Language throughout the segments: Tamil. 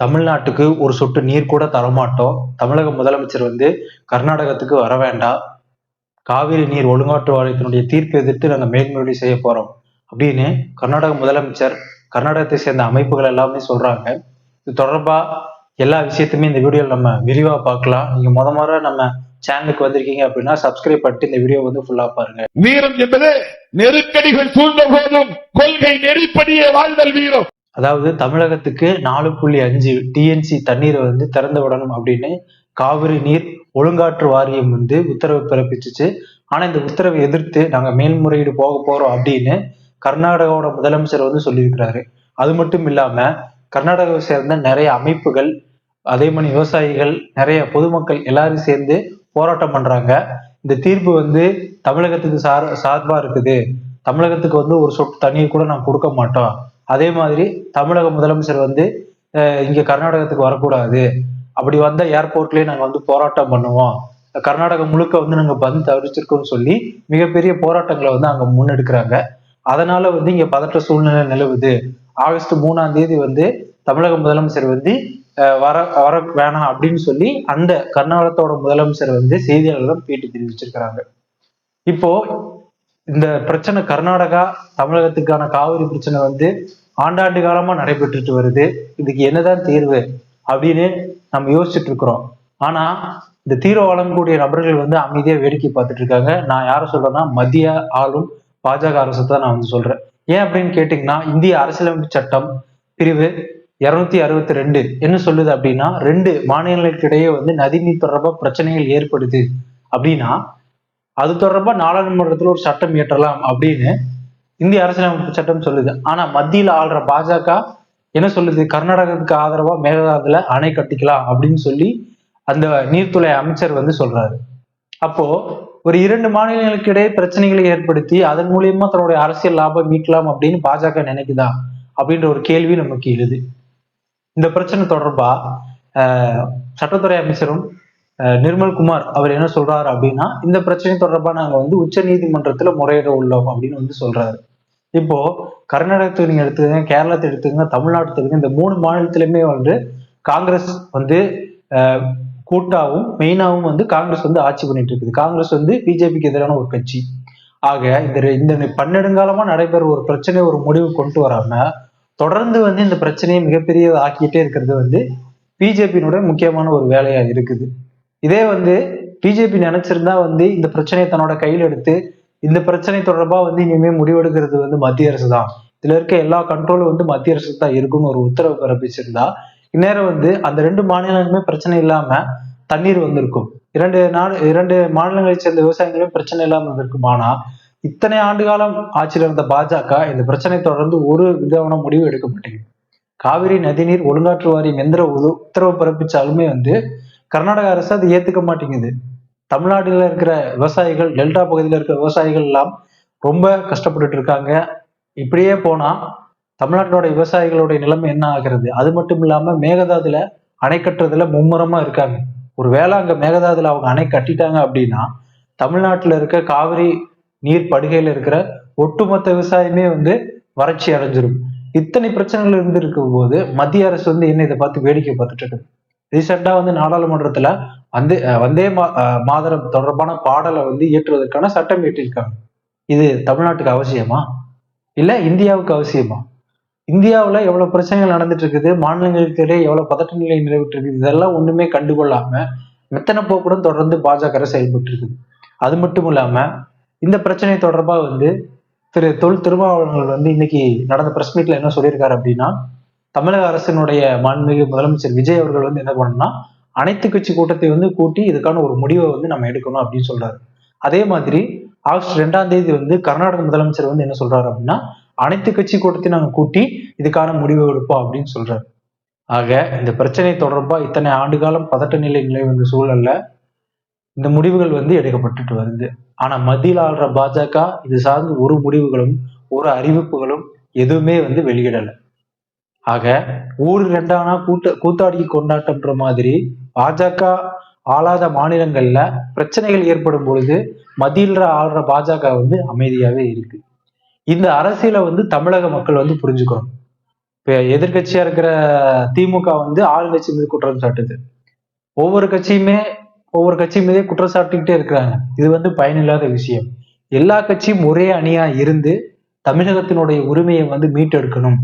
தமிழ்நாட்டுக்கு ஒரு சொட்டு நீர் கூட தரமாட்டோம். தமிழக முதலமைச்சர் கர்நாடகத்துக்கு வர வேண்டாம். காவிரி நீர் ஒழுங்காற்று வாரியத்தினுடைய தீர்ப்பை எதிர்த்து நாங்கள் மேல்முறையீடு செய்ய போறோம் அப்படின்னு கர்நாடக முதலமைச்சர், கர்நாடகத்தை சேர்ந்த அமைப்புகள் எல்லாமே சொல்றாங்க. இது தொடர்பா எல்லா விஷயத்தையுமே இந்த வீடியோவில் நம்ம விரிவா பார்க்கலாம். நீங்க முறை நம்ம சேனலுக்கு வந்திருக்கீங்க அப்படின்னா சப்ஸ்கிரைப் பண்ணிட்டு இந்த வீடியோ ஃபுல்லா பாருங்க. வீரம் என்பது நெருக்கடிகள் சூழ்ந்த போதும் கொள்கை நெறிப்படியே வாழ்தல் வீரம். அதாவது தமிழகத்துக்கு 4.5 டிஎன்சி தண்ணீரை திறந்து விடணும் அப்படின்னு காவிரி நீர் ஒழுங்காற்று வாரியம் உத்தரவு பிறப்பிச்சிச்சு. ஆனா இந்த உத்தரவை எதிர்த்து நாங்க மேல்முறையீடு போக போறோம் அப்படின்னு கர்நாடகாவோட முதலமைச்சர் சொல்லியிருக்கிறாரு. அது மட்டும் இல்லாம கர்நாடகாவை சேர்ந்த நிறைய அமைப்புகள், அதே மாதிரி விவசாயிகள், நிறைய பொதுமக்கள் எல்லாரும் சேர்ந்து போராட்டம் பண்றாங்க. இந்த தீர்ப்பு தமிழகத்துக்கு சார்பா இருக்குது. தமிழகத்துக்கு ஒரு சொட்டு தண்ணீர் கூட நாங்க கொடுக்க மாட்டோம். அதே மாதிரி தமிழக முதலமைச்சர் இங்க கர்நாடகத்துக்கு வரக்கூடாது. அப்படி வந்த ஏர்போர்ட்லயே நாங்க போராட்டம் பண்ணுவோம். கர்நாடகம் முழுக்க நாங்க பந்த் தவிர்த்திருக்கோம்னு சொல்லி மிகப்பெரிய போராட்டங்களை அங்க முன்னெடுக்கிறாங்க. அதனால இங்க பதற்ற சூழ்நிலை நிலவுது. ஆகஸ்ட் 3ஆம் தேதி தமிழக முதலமைச்சர் வர வேணாம் அப்படின்னு சொல்லி அந்த கர்நாடகத்தோட முதலமைச்சர் செய்தியாளர்களிடம் பேட்டி தெரிவிச்சிருக்கிறாங்க. இப்போ இந்த பிரச்சனை கர்நாடகா தமிழகத்துக்கான காவிரி பிரச்சனை ஆண்டாண்டு காலமா நடைபெற்றுட்டு வருது. இதுக்கு என்னதான் தீர்வு அப்படின்னு நம்ம யோசிச்சுட்டு இருக்கிறோம். ஆனா இந்த தீர்வு வழங்கக்கூடிய நபர்கள் அமைதியா வேடிக்கை பார்த்துட்டு இருக்காங்க. நான் யார சொல்றேன்னா மத்திய ஆளும் பாஜக அரசு தான் நான் சொல்றேன். ஏன் அப்படின்னு கேட்டீங்கன்னா, இந்திய அரசியலமைப்பு சட்டம் பிரிவு 262 என்ன சொல்லுது அப்படின்னா, 2 மாநிலங்களுக்கு இடையே நதிநீர் தொடர்பா பிரச்சனைகள் ஏற்படுது அப்படின்னா அது தொடர்பா நாடாளுமன்றத்துல ஒரு சட்டம் இயற்றலாம் அப்படின்னு இந்திய அரசியலமைப்பு சட்டம் சொல்லுது. ஆனா மத்தியில ஆள்ற பாஜக என்ன சொல்லுது, கர்நாடகத்துக்கு ஆதரவா மேகதாதுல அணை கட்டிக்கலாம் அப்படின்னு சொல்லி அந்த நீர்த்துறை அமைச்சர் சொல்றாரு. அப்போ ஒரு 2 மாநிலங்களுக்கு இடையே பிரச்சனைகளை ஏற்படுத்தி அதன் மூலியமா தன்னுடைய அரசியல் லாபம் மீட்கலாம் அப்படின்னு பாஜக நினைக்குதா அப்படின்ற ஒரு கேள்வி நமக்கு எழுது. இந்த பிரச்சனை தொடர்பா சட்டத்துறை அமைச்சரும் நிர்மல்குமார் அவர் என்ன சொல்றாரு அப்படின்னா, இந்த பிரச்சனை தொடர்பா நாங்க உச்ச நீதிமன்றத்துல முறையிட உள்ளோம் அப்படின்னு சொல்றாரு. இப்போ கர்நாடகத்துக்கு நீங்க எடுத்துக்கங்க, கேரளத்தை எடுத்துக்கங்க, தமிழ்நாட்டு எடுத்துக்கங்க, இந்த 3 மாநிலத்திலுமே காங்கிரஸ் கூட்டாவும் மெயினாவும் காங்கிரஸ் ஆட்சி பண்ணிட்டு இருக்குது. காங்கிரஸ் பிஜேபிக்கு எதிரான ஒரு கட்சி. ஆக இந்த பன்னெடுங்காலமா நடைபெற ஒரு பிரச்சனை ஒரு முடிவு கொண்டு வராம தொடர்ந்து இந்த பிரச்சனையை மிகப்பெரிய ஆக்கிட்டே இருக்கிறது பிஜேபியினுடைய முக்கியமான ஒரு வேலையா இருக்குது. இதே பிஜேபி நினைச்சிருந்தா இந்த பிரச்சனையை தன்னோட கையில் எடுத்து இந்த பிரச்சனை தொடர்பா இனிமே முடிவெடுக்கிறது மத்திய அரசு தான், இதுல இருக்க எல்லா கண்ட்ரோலும் மத்திய அரசு தான் இருக்குன்னு ஒரு உத்தரவு பிறப்பிச்சிருந்தா இந்நேரம் அந்த 2 மாநிலங்களுமே பிரச்சனை இல்லாம தண்ணீர் வந்திருக்கும். 2 மாநிலங்களை சேர்ந்த விவசாயிகளும் பிரச்சனை இல்லாம வந்திருக்கும். ஆனா இத்தனை ஆண்டு காலம் ஆட்சியில் இருந்த பாஜக இந்த பிரச்சனை தொடர்ந்து ஒரு விதமான முடிவு எடுக்க மாட்டேங்குது. காவிரி நதிநீர் ஒழுங்காற்று வாரியம் எந்த உத்தரவு பிறப்பிச்சாலுமே கர்நாடக அரசு அதை ஏத்துக்க மாட்டேங்குது. தமிழ்நாடுல இருக்கிற விவசாயிகள், டெல்டா பகுதியில இருக்கிற விவசாயிகள் எல்லாம் ரொம்ப கஷ்டப்பட்டுட்டு இருக்காங்க. இப்படியே போனா தமிழ்நாட்டோட விவசாயிகளுடைய நிலைமை என்ன ஆகிறது? அது மட்டும் இல்லாம மேகதாதுல அணை கட்டுறதுல மும்முரமா இருக்காங்க. ஒருவேளை அங்க மேகதாதுல அவங்க அணை கட்டிட்டாங்க அப்படின்னா தமிழ்நாட்டுல இருக்க காவிரி நீர் படுகையில இருக்கிற ஒட்டுமொத்த விவசாயமே வறட்சி அடைஞ்சிரும். இத்தனை பிரச்சனைகள் இருக்கும் போது மத்திய அரசு என்ன இதை பார்த்து வேடிக்கை பார்த்துட்டு இருக்கு. ரீசெண்டா நாடாளுமன்றத்துல வந்தே மாதரம் தொடர்பான பாடலை இயற்றுவதற்கான சட்டம் இயற்றிருக்காங்க. இது தமிழ்நாட்டுக்கு அவசியமா? இல்ல இந்தியாவுக்கு அவசியமா? இந்தியாவுல எவ்வளவு பிரச்சனைகள் நடந்துட்டு இருக்குது, மாநிலங்களுக்கு இடையே எவ்வளவு பதட்ட நிலை நிலவிட்டு இருக்குது, இதெல்லாம் ஒண்ணுமே கண்டுகொள்ளாம மெத்தன போக்குடன் தொடர்ந்து பாஜக செயல்பட்டு இருக்குது. அது மட்டும் இல்லாம இந்த பிரச்சனை தொடர்பா திரு தொல் திருமாவளவர்கள் இன்னைக்கு நடந்த பிரஸ் மீட்ல என்ன சொல்லியிருக்காரு அப்படின்னா, தமிழக அரசினுடைய மாண்புமிகு முதலமைச்சர் விஜய் அவர்கள் என்ன பண்ணணும்னா அனைத்து கட்சி கூட்டத்தை கூட்டி இதுக்கான ஒரு முடிவை நம்ம எடுக்கணும் அப்படின்னு சொல்றாரு. அதே மாதிரி ஆகஸ்ட் 2ஆம் தேதி கர்நாடக முதலமைச்சர் என்ன சொல்றாரு அப்படின்னா, அனைத்து கட்சி கூட்டத்தை நாங்க கூட்டி இதுக்கான முடிவை எடுப்போம் அப்படின்னு சொல்றாரு. ஆக இந்த பிரச்சனை தொடர்பா இத்தனை ஆண்டு காலம் பதட்ட நிலை நிலவுகின்ற சூழல்ல இந்த முடிவுகள் எடுக்கப்பட்டுட்டு வருது. ஆனா மத்தியில் ஆள்ற பாஜக இது சார்ந்து ஒரு முடிவுகளும் ஒரு அறிவிப்புகளும் எதுவுமே வெளியிடல. ஆக ஊரு 2 ஆனா கூத்தாடி கொண்டாட்டம்ன்ற மாதிரி பாஜக ஆளாத மாநிலங்கள்ல பிரச்சனைகள் ஏற்படும் பொழுது மத்தியில் ஆள்ற பாஜக அமைதியாவே இருக்கு. இந்த அரசியலை தமிழக மக்கள் புரிஞ்சுக்கணும். இப்ப எதிர்க்கட்சியா இருக்கிற திமுக வந்து ஆளுங்கட்சி மீது குற்றம் சாட்டுது. ஒவ்வொரு கட்சி மீதே குற்றம் சாட்டிக்கிட்டே இருக்கிறாங்க. இது வந்து பயனில்லாத விஷயம். எல்லா கட்சியும் ஒரே அணியா இருந்து தமிழகத்தினுடைய உரிமையை வந்து மீட்டெடுக்கணும்.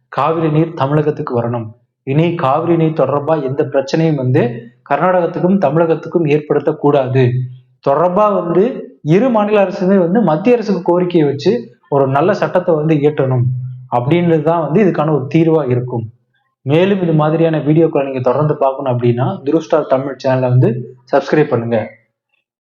காவிரி நீர் தமிழகத்துக்கு வரணும். இனி காவிரி நீர் தொடர்பா எந்த பிரச்சனையும் வந்து கர்நாடகத்துக்கும் தமிழகத்துக்கும் ஏற்படுத்தக்கூடாது. தொடர்பா வந்து இரு மாநில அரசுமே வந்து மத்திய அரசுக்கு கோரிக்கையை வச்சு ஒரு நல்ல சட்டத்தை வந்து இயற்றணும் அப்படின்றதுதான் வந்து இதுக்கான ஒரு தீர்வா இருக்கும். மேலும் இது மாதிரியான வீடியோக்களை நீங்க தொடர்ந்து பார்க்கணும் அப்படின்னா துருவ் ஸ்டார் தமிழ் சேனலை வந்து சப்ஸ்கிரைப் பண்ணுங்க.